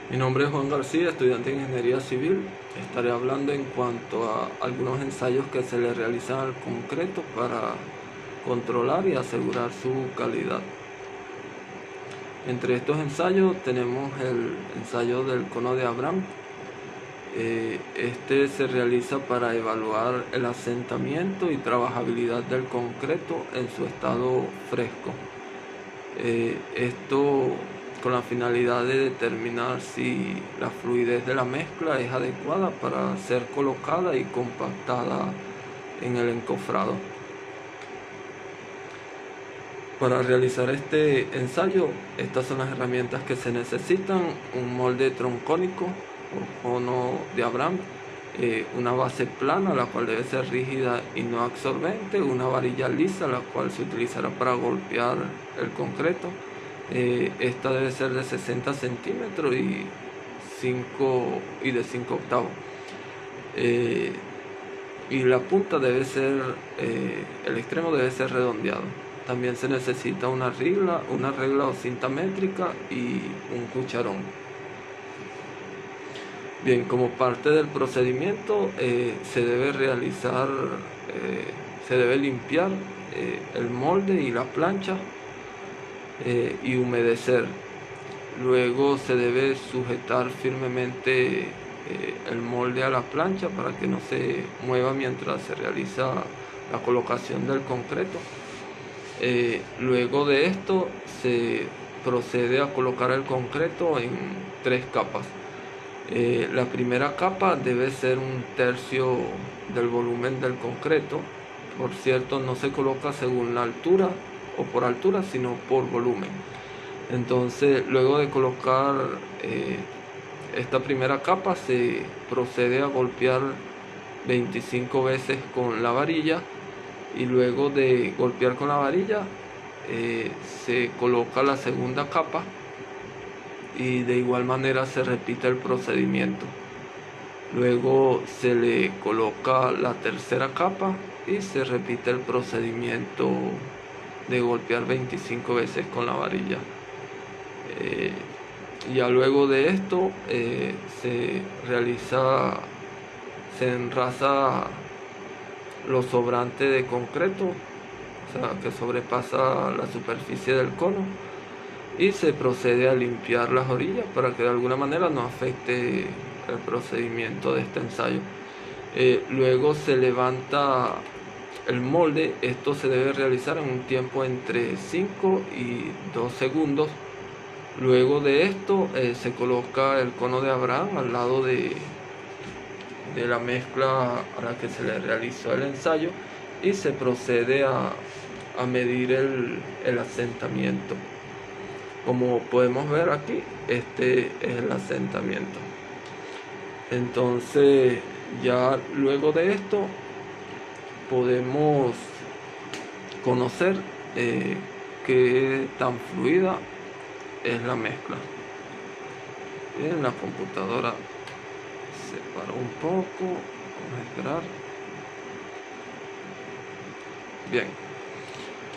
Mi nombre es Juan García, estudiante de Ingeniería Civil. Estaré hablando en cuanto a algunos ensayos que se le realizan al concreto para controlar y asegurar su calidad. Entre estos ensayos tenemos el ensayo del cono de Abraham. Este se realiza para evaluar el asentamiento y trabajabilidad del concreto en su estado fresco. Esto con la finalidad de determinar si la fluidez de la mezcla es adecuada para ser colocada y compactada en el encofrado. Para realizar este ensayo, estas son las herramientas que se necesitan: un molde troncónico o cono de Abraham, una base plana, la cual debe ser rígida y no absorbente, una varilla lisa, la cual se utilizará para golpear el concreto. Esta debe ser de 60 centímetros y de 5 octavos. Y la punta debe ser, el extremo debe ser redondeado. También se necesita una regla o cinta métrica y un cucharón. Bien, como parte del procedimiento se debe limpiar el molde y la plancha y humedecer. Luego se debe sujetar firmemente el molde a la plancha para que no se mueva mientras se realiza la colocación del concreto. Luego de esto se procede a colocar el concreto en 3 capas. La primera capa debe ser 1/3 del volumen del concreto. Por cierto, no se coloca según la altura o por altura, sino por volumen. Entonces, luego de colocar esta primera capa, se procede a golpear 25 veces con la varilla, y luego de golpear con la varilla se coloca la segunda capa y de igual manera se repite el procedimiento. Luego se le coloca la tercera capa y se repite el procedimiento de golpear 25 veces con la varilla. Ya luego de esto se enrasa lo sobrante de concreto, o sea, que sobrepasa la superficie del cono, y se procede a limpiar las orillas para que de alguna manera no afecte el procedimiento de este ensayo. Luego se levanta el molde. Esto se debe realizar en un tiempo entre 5 y 2 segundos. Luego de esto se coloca el cono de Abraham al lado de la mezcla a la que se le realizó el ensayo y se procede a medir el asentamiento. Como podemos ver aquí, este es el asentamiento. Entonces, ya luego de esto podemos conocer qué tan fluida es la mezcla. En la computadora se paró un poco, vamos a esperar. Bien,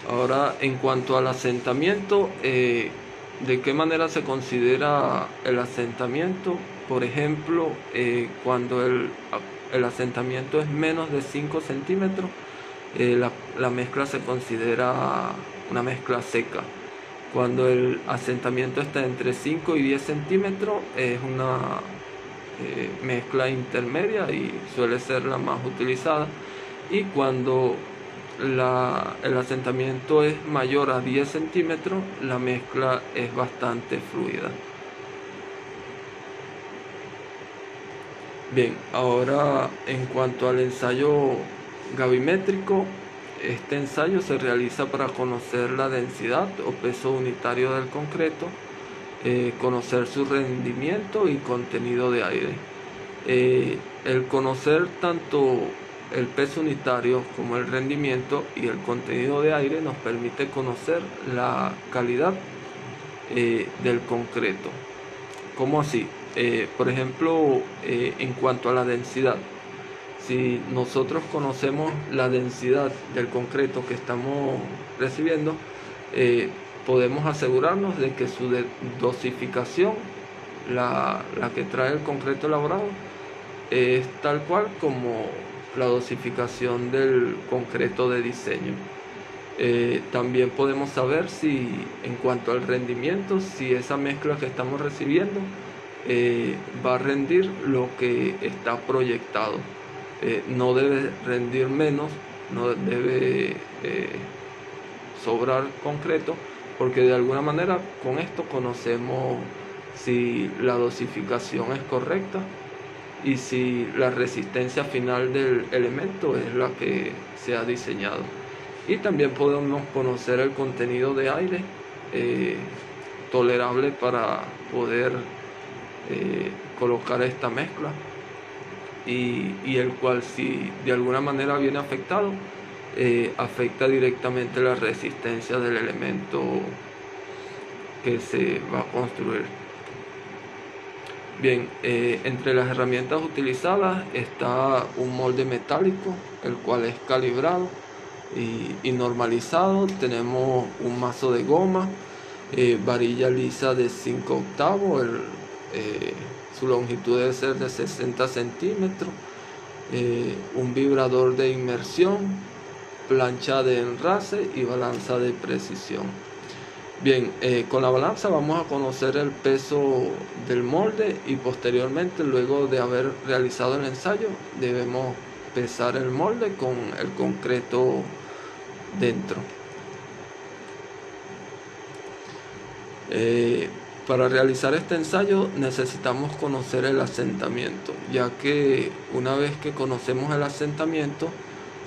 ahora en cuanto al asentamiento, ¿de qué manera se considera el asentamiento? Por ejemplo, cuando el asentamiento es menos de 5 centímetros, la mezcla se considera una mezcla seca. Cuando el asentamiento está entre 5 y 10 centímetros, es una mezcla intermedia y suele ser la más utilizada. Y cuando el asentamiento es mayor a 10 centímetros, la mezcla es bastante fluida. Bien, ahora en cuanto al ensayo gravimétrico, este ensayo se realiza para conocer la densidad o peso unitario del concreto, conocer su rendimiento y contenido de aire. El conocer tanto el peso unitario como el rendimiento y el contenido de aire nos permite conocer la calidad del concreto. ¿Cómo así? Por ejemplo, en cuanto a la densidad, si nosotros conocemos la densidad del concreto que estamos recibiendo, podemos asegurarnos de que su dosificación la que trae el concreto elaborado, es tal cual como la dosificación del concreto de diseño. También podemos saber si, en cuanto al rendimiento, si esa mezcla que estamos recibiendo va a rendir lo que está proyectado. No debe rendir menos, no debe sobrar concreto, porque de alguna manera con esto conocemos si la dosificación es correcta y si la resistencia final del elemento es la que se ha diseñado. Y también podemos conocer el contenido de aire tolerable para poder colocar esta mezcla, y el cual, si de alguna manera viene afectado, afecta directamente la resistencia del elemento que se va a construir. Bien, entre las herramientas utilizadas está un molde metálico, el cual es calibrado y normalizado. Tenemos un mazo de goma, varilla lisa de 5 octavos, su longitud debe ser de 60 centímetros, un vibrador de inmersión, plancha de enrace y balanza de precisión. Bien, con la balanza vamos a conocer el peso del molde, y posteriormente, luego de haber realizado el ensayo, debemos pesar el molde con el concreto dentro. Para realizar este ensayo necesitamos conocer el asentamiento, ya que una vez que conocemos el asentamiento,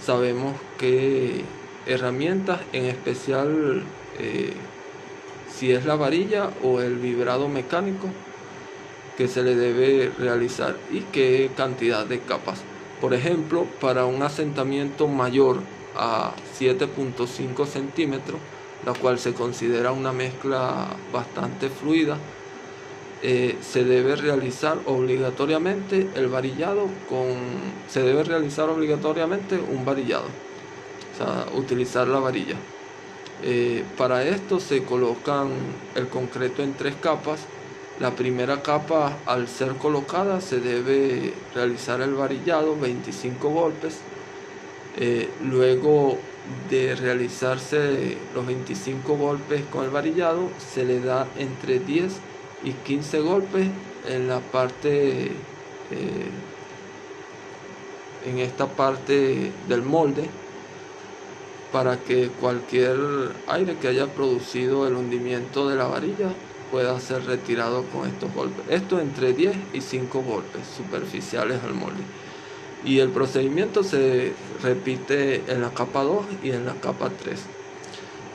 sabemos qué herramientas, en especial si es la varilla o el vibrado mecánico, que se le debe realizar y qué cantidad de capas. Por ejemplo, para un asentamiento mayor a 7.5 centímetros, la cual se considera una mezcla bastante fluida, se debe realizar obligatoriamente el varillado se debe realizar obligatoriamente un varillado, o sea, utilizar la varilla. Para esto se colocan el concreto en 3 capas. La primera capa, al ser colocada, se debe realizar el varillado, 25 golpes. Luego de realizarse los 25 golpes con el varillado, se le da entre 10 y 15 golpes en la parte, en esta parte del molde, para que cualquier aire que haya producido el hundimiento de la varilla pueda ser retirado con estos golpes. Esto entre 10 y 5 golpes superficiales al molde. Y el procedimiento se repite en la capa 2 y en la capa 3.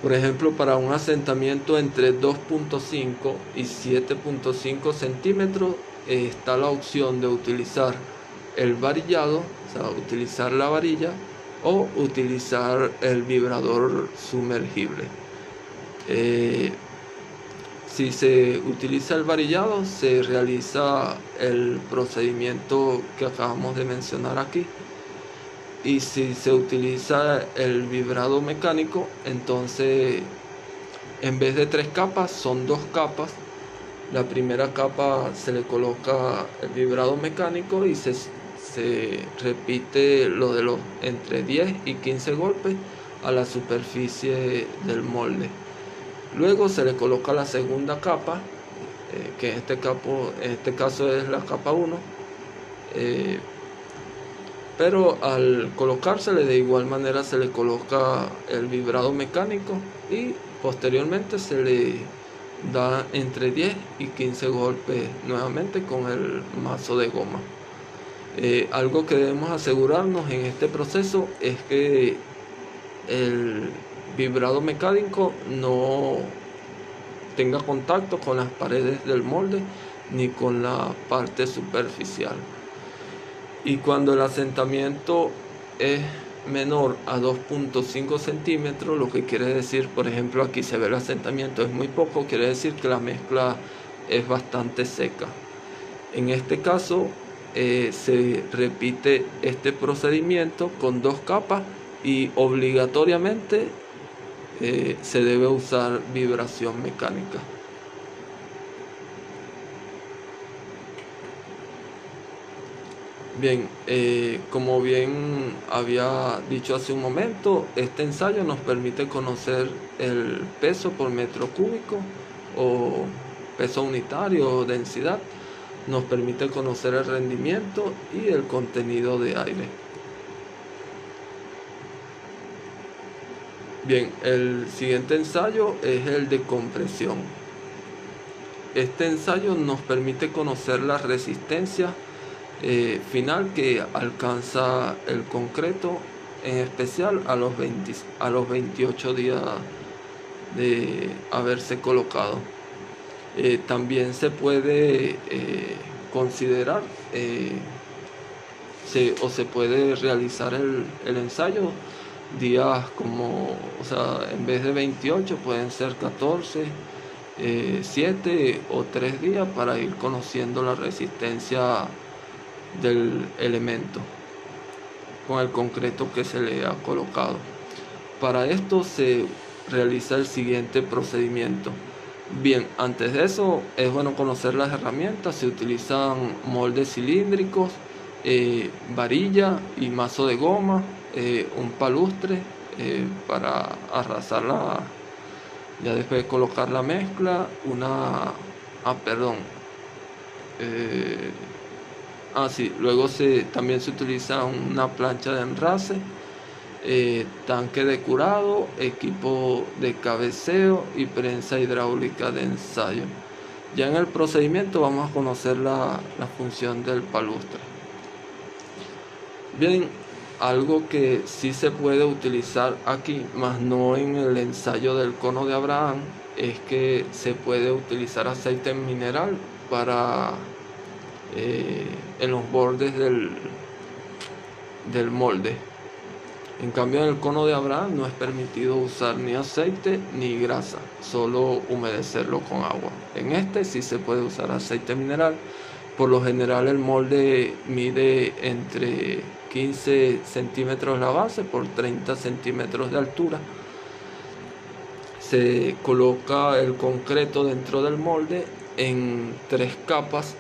Por ejemplo, para un asentamiento entre 2.5 y 7.5 centímetros está la opción de utilizar el varillado, o sea, utilizar la varilla, o utilizar el vibrador sumergible. Si se utiliza el varillado, se realiza el procedimiento que acabamos de mencionar aquí. Y si se utiliza el vibrado mecánico, entonces en vez de 3 capas son 2 capas. La primera capa se le coloca el vibrado mecánico y se repite lo de los entre 10 y 15 golpes a la superficie del molde. Luego se le coloca la segunda capa, que en este caso es la capa 1, pero al colocársele, de igual manera se le coloca el vibrado mecánico y posteriormente se le da entre 10 y 15 golpes nuevamente con el mazo de goma. Algo que debemos asegurarnos en este proceso es que el vibrado mecánico no tenga contacto con las paredes del molde ni con la parte superficial. Y cuando el asentamiento es menor a 2.5 centímetros, lo que quiere decir, por ejemplo, aquí se ve el asentamiento es muy poco, quiere decir que la mezcla es bastante seca. En este caso se repite este procedimiento con 2 capas y obligatoriamente se debe usar vibración mecánica. Bien, como bien había dicho hace un momento, este ensayo nos permite conocer el peso por metro cúbico o peso unitario o densidad. Nos permite conocer el rendimiento y el contenido de aire. Bien, el siguiente ensayo es el de compresión. Este ensayo nos permite conocer la resistencia final que alcanza el concreto, en especial a los 28 días de haberse colocado. También se puede considerar se puede realizar el ensayo días como, o sea, en vez de 28 pueden ser 14, 7 o 3 días para ir conociendo la resistencia del elemento con el concreto que se le ha colocado. Para esto se realiza el siguiente procedimiento. Bien, antes de eso es bueno conocer las herramientas. Se utilizan moldes cilíndricos, varilla y mazo de goma, un palustre para arrasarla. Ya después de colocar la mezcla, luego también se utiliza una plancha de enrase, tanque de curado, equipo de cabeceo y prensa hidráulica de ensayo. Ya en el procedimiento vamos a conocer la función del palustre. Bien, algo que sí se puede utilizar aquí, más no en el ensayo del cono de Abraham, es que se puede utilizar aceite mineral para en los bordes del molde. En cambio, en el cono de Abraham no es permitido usar ni aceite ni grasa, solo humedecerlo con agua. En este sí se puede usar aceite mineral. Por lo general el molde mide entre 15 centímetros la base por 30 centímetros de altura. Se coloca el concreto dentro del molde en 3 capas,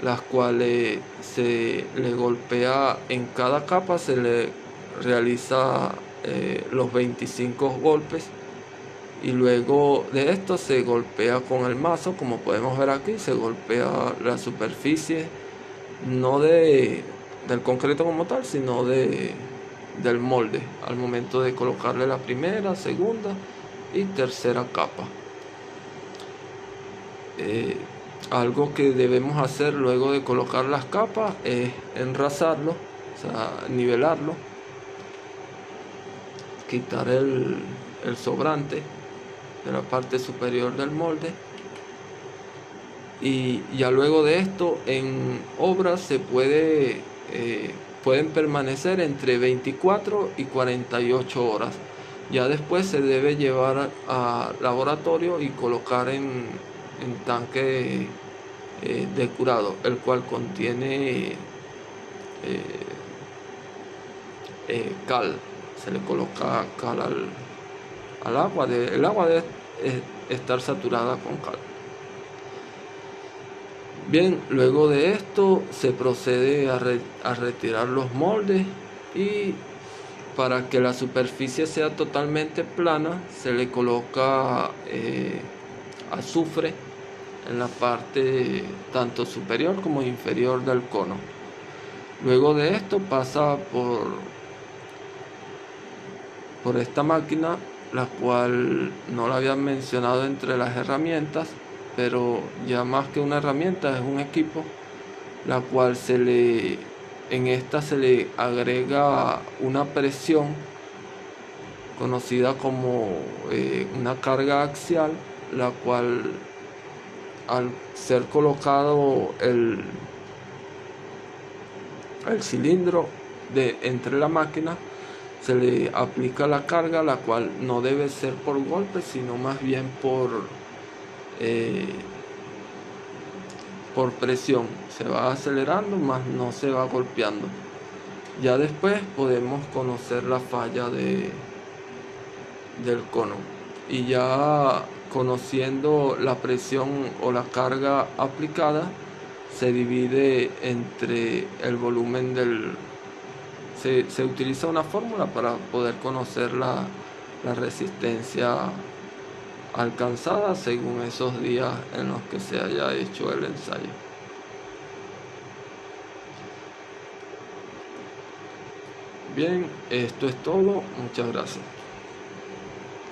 las cuales se le golpea en cada capa, se le realiza los 25 golpes y luego de esto se golpea con el mazo. Como podemos ver aquí, se golpea la superficie no del concreto como tal, sino del molde al momento de colocarle la primera, segunda y tercera capa. Algo que debemos hacer luego de colocar las capas es enrasarlo, o sea, nivelarlo, quitar el sobrante de la parte superior del molde, y ya luego de esto en obras pueden permanecer entre 24 y 48 horas. Ya después se debe llevar a laboratorio y colocar en tanque de curado, el cual contiene cal. Se le coloca cal al agua. El agua debe estar saturada con cal. Bien, luego de esto se procede a retirar los moldes, y para que la superficie sea totalmente plana se le coloca azufre en la parte tanto superior como inferior del cono. Luego de esto pasa por esta máquina, la cual no la había mencionado entre las herramientas, pero ya más que una herramienta es un equipo, la cual en esta se le agrega una presión conocida como una carga axial, la cual al ser colocado el cilindro entre la máquina, se le aplica la carga, la cual no debe ser por golpe, sino más bien por presión. Se va acelerando, más no se va golpeando. Ya después podemos conocer la falla del cono, y ya conociendo la presión o la carga aplicada, se divide entre el volumen del... Se utiliza una fórmula para poder conocer la resistencia alcanzada según esos días en los que se haya hecho el ensayo. Bien, esto es todo. Muchas gracias.